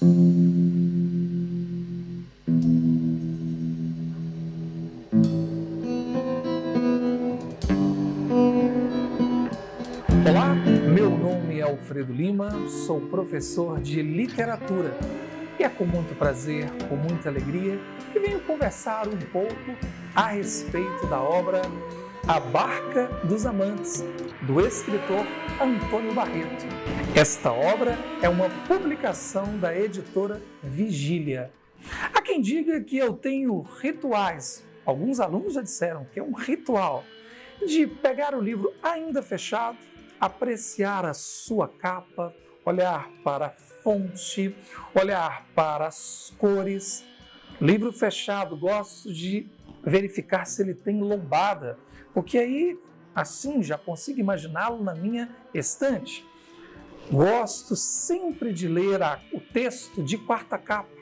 Olá, meu nome é Alfredo Lima, sou professor de literatura e é com muito prazer, com muita alegria, que venho conversar um pouco a respeito da obra A Barca dos Amantes, do escritor Antônio Barreto. Esta obra é uma publicação da editora Vigília. Há quem diga que eu tenho rituais, alguns alunos já disseram que é um ritual, de pegar o livro ainda fechado, apreciar a sua capa, olhar para a fonte, olhar para as cores. Livro fechado, gosto de verificar se ele tem lombada, porque aí, assim, já consigo imaginá-lo na minha estante. Gosto sempre de ler o texto de quarta capa,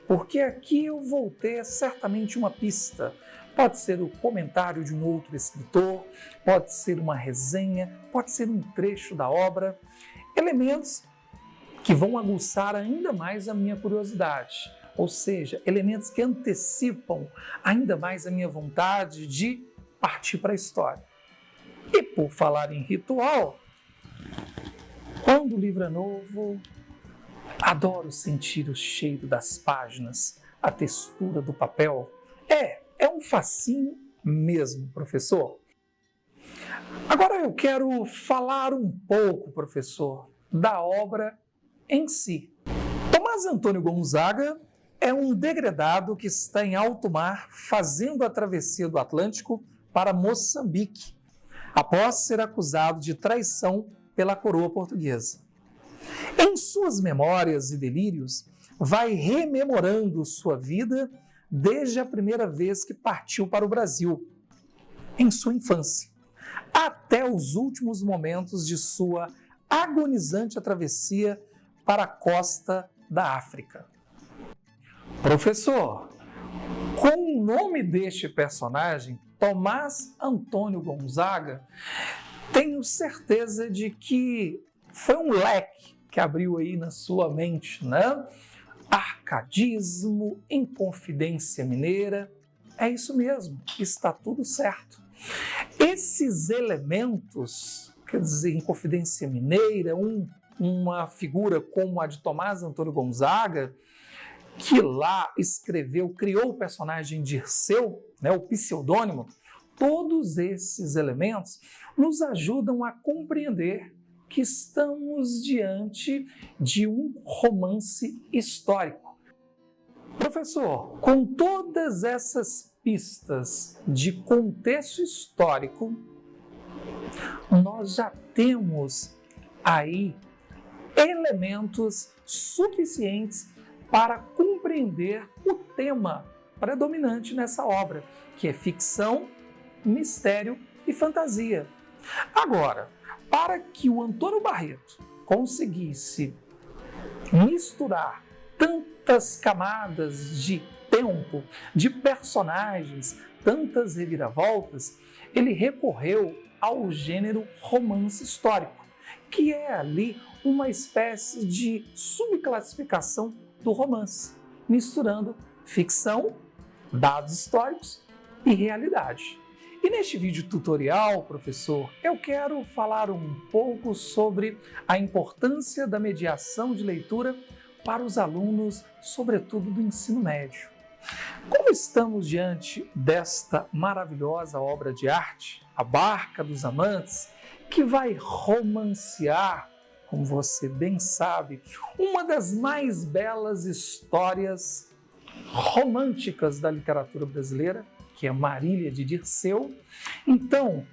porque aqui eu vou ter certamente uma pista. Pode ser o comentário de um outro escritor, pode ser uma resenha, pode ser um trecho da obra, elementos que vão aguçar ainda mais a minha curiosidade, ou seja, elementos que antecipam ainda mais a minha vontade de partir para a história. E por falar em ritual, quando o livro é novo, adoro sentir o cheiro das páginas, a textura do papel. É um fascínio mesmo, professor. Agora eu quero falar um pouco, professor, da obra em si. Tomás Antônio Gonzaga é um degredado que está em alto mar fazendo a travessia do Atlântico para Moçambique, após ser acusado de traição pela coroa portuguesa. Em suas memórias e delírios, vai rememorando sua vida desde a primeira vez que partiu para o Brasil, em sua infância, até os últimos momentos de sua agonizante travessia para a costa da África. Professor, com o nome deste personagem, Tomás Antônio Gonzaga, tenho certeza de que foi um leque que abriu aí na sua mente, né? Arcadismo, Inconfidência Mineira, é isso mesmo, está tudo certo. Esses elementos, quer dizer, Inconfidência Mineira, uma figura como a de Tomás Antônio Gonzaga, que lá escreveu, criou o personagem Dirceu, né, o pseudônimo, todos esses elementos nos ajudam a compreender que estamos diante de um romance histórico. Professor, com todas essas pistas de contexto histórico, nós já temos aí elementos suficientes para compreender o tema predominante nessa obra, que é ficção, mistério e fantasia. Agora, para que o Antônio Barreto conseguisse misturar tantas camadas de tempo, de personagens, tantas reviravoltas, ele recorreu ao gênero romance histórico, que é ali uma espécie de subclassificação do romance, misturando ficção, dados históricos e realidade. E neste vídeo tutorial, professor, eu quero falar um pouco sobre a importância da mediação de leitura para os alunos, sobretudo do ensino médio. Como estamos diante desta maravilhosa obra de arte, A Barca dos Amantes, que vai romancear, como você bem sabe, uma das mais belas histórias românticas da literatura brasileira, que é Marília de Dirceu. Então,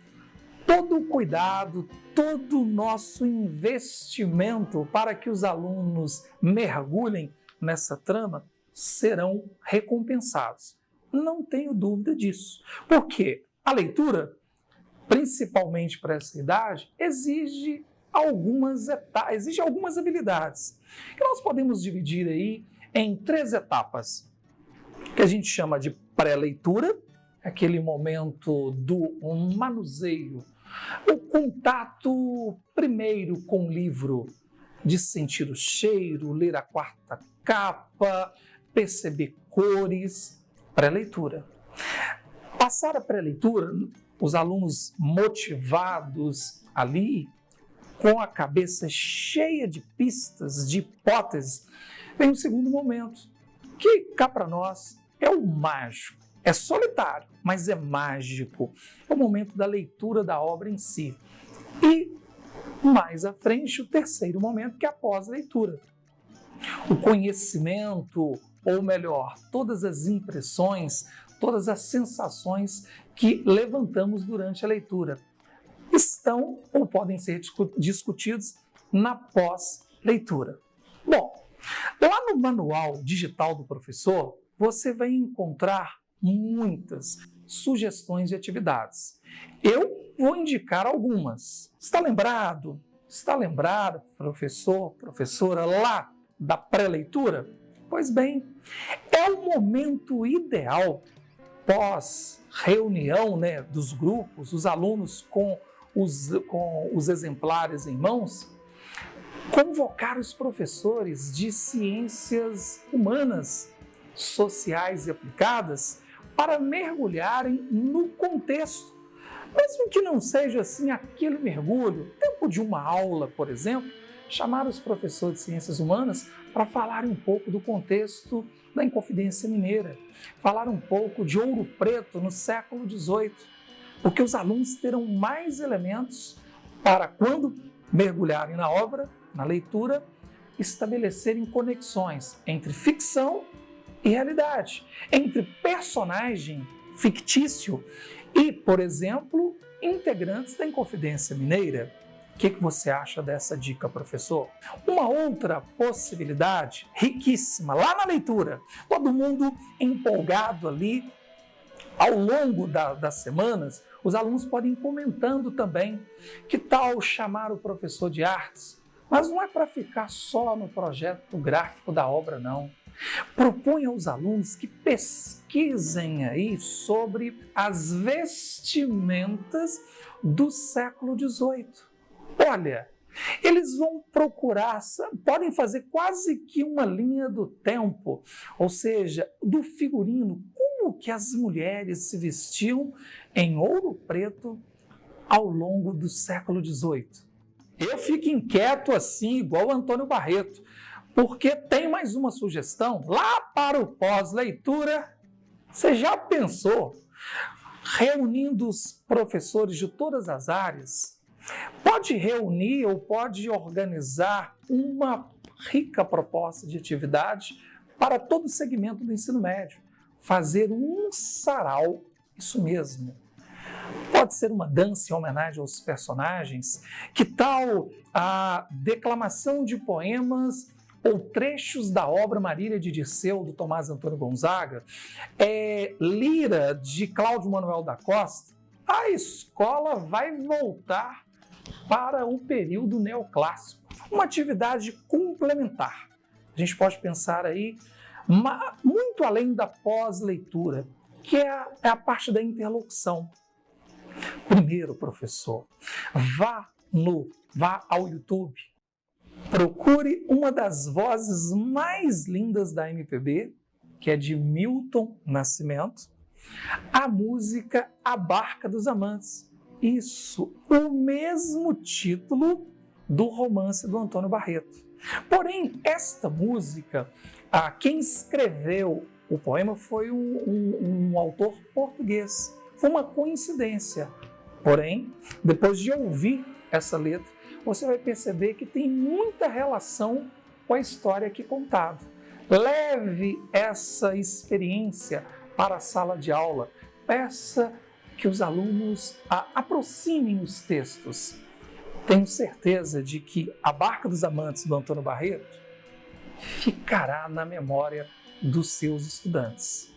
todo o cuidado, todo o nosso investimento para que os alunos mergulhem nessa trama serão recompensados. Não tenho dúvida disso. Porque a leitura, principalmente para essa idade, exige algumas habilidades que nós podemos dividir aí em 3 etapas, que a gente chama de pré-leitura, aquele momento do manuseio, o contato primeiro com o livro, de sentir o cheiro, ler a quarta capa, perceber cores. Pré-leitura. Passar a pré-leitura, os alunos motivados ali, com a cabeça cheia de pistas, de hipóteses, vem o segundo momento, que cá para nós é o mágico. É solitário, mas é mágico. É o momento da leitura da obra em si. E mais à frente, o terceiro momento, que é a pós-leitura. O conhecimento, ou melhor, todas as impressões, todas as sensações que levantamos durante a leitura estão ou podem ser discutidos na pós-leitura. Bom, lá no manual digital do professor, você vai encontrar muitas sugestões de atividades. Eu vou indicar algumas. Está lembrado? Está lembrado, professor, professora, lá da pré-leitura? Pois bem, é o momento ideal, pós-reunião, né, dos grupos, os alunos com os exemplares em mãos, convocar os professores de ciências humanas, sociais e aplicadas para mergulharem no contexto, mesmo que não seja assim aquele mergulho, tempo de uma aula, por exemplo, chamar os professores de ciências humanas para falar um pouco do contexto da Inconfidência Mineira, falar um pouco de Ouro Preto no século XVIII, porque os alunos terão mais elementos para, quando mergulharem na obra, na leitura, estabelecerem conexões entre ficção e realidade, entre personagem fictício e, por exemplo, integrantes da Inconfidência Mineira. O que você acha dessa dica, professor? Uma outra possibilidade riquíssima, lá na leitura, todo mundo empolgado ali, ao longo das semanas, os alunos podem ir comentando também. Que tal chamar o professor de artes? Mas não é para ficar só no projeto gráfico da obra, não. Proponha aos alunos que pesquisem aí sobre as vestimentas do século XVIII. Olha, eles vão procurar, podem fazer quase que uma linha do tempo, ou seja, do figurino, como que as mulheres se vestiam em Ouro Preto ao longo do século XVIII. Eu fico inquieto assim, igual o Antônio Barreto, porque tem mais uma sugestão lá para o pós-leitura. Você já pensou? Reunindo os professores de todas as áreas, pode reunir ou pode organizar uma rica proposta de atividade para todo o segmento do ensino médio. Fazer um sarau, isso mesmo. Pode ser uma dança em homenagem aos personagens. Que tal a declamação de poemas ou trechos da obra Marília de Dirceu, do Tomás Antônio Gonzaga, Lira, de Cláudio Manuel da Costa? A escola vai voltar para o período neoclássico. Uma atividade complementar. A gente pode pensar aí muito além da pós-leitura, que é a parte da interlocução. Primeiro, professor, vá ao YouTube, procure uma das vozes mais lindas da MPB, que é de Milton Nascimento, a música A Barca dos Amantes. Isso, o mesmo título do romance do Antônio Barreto. Porém, esta música, quem escreveu o poema foi um autor português. Foi uma coincidência. Porém, depois de ouvir essa letra, você vai perceber que tem muita relação com a história aqui contada. Leve essa experiência para a sala de aula. Peça que os alunos aproximem os textos. Tenho certeza de que A Barca dos Amantes, do Antônio Barreto, ficará na memória dos seus estudantes.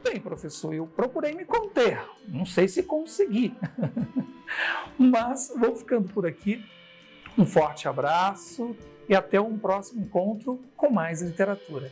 Bem, professor, eu procurei me conter, não sei se consegui, mas vou ficando por aqui. Um forte abraço e até um próximo encontro com mais literatura.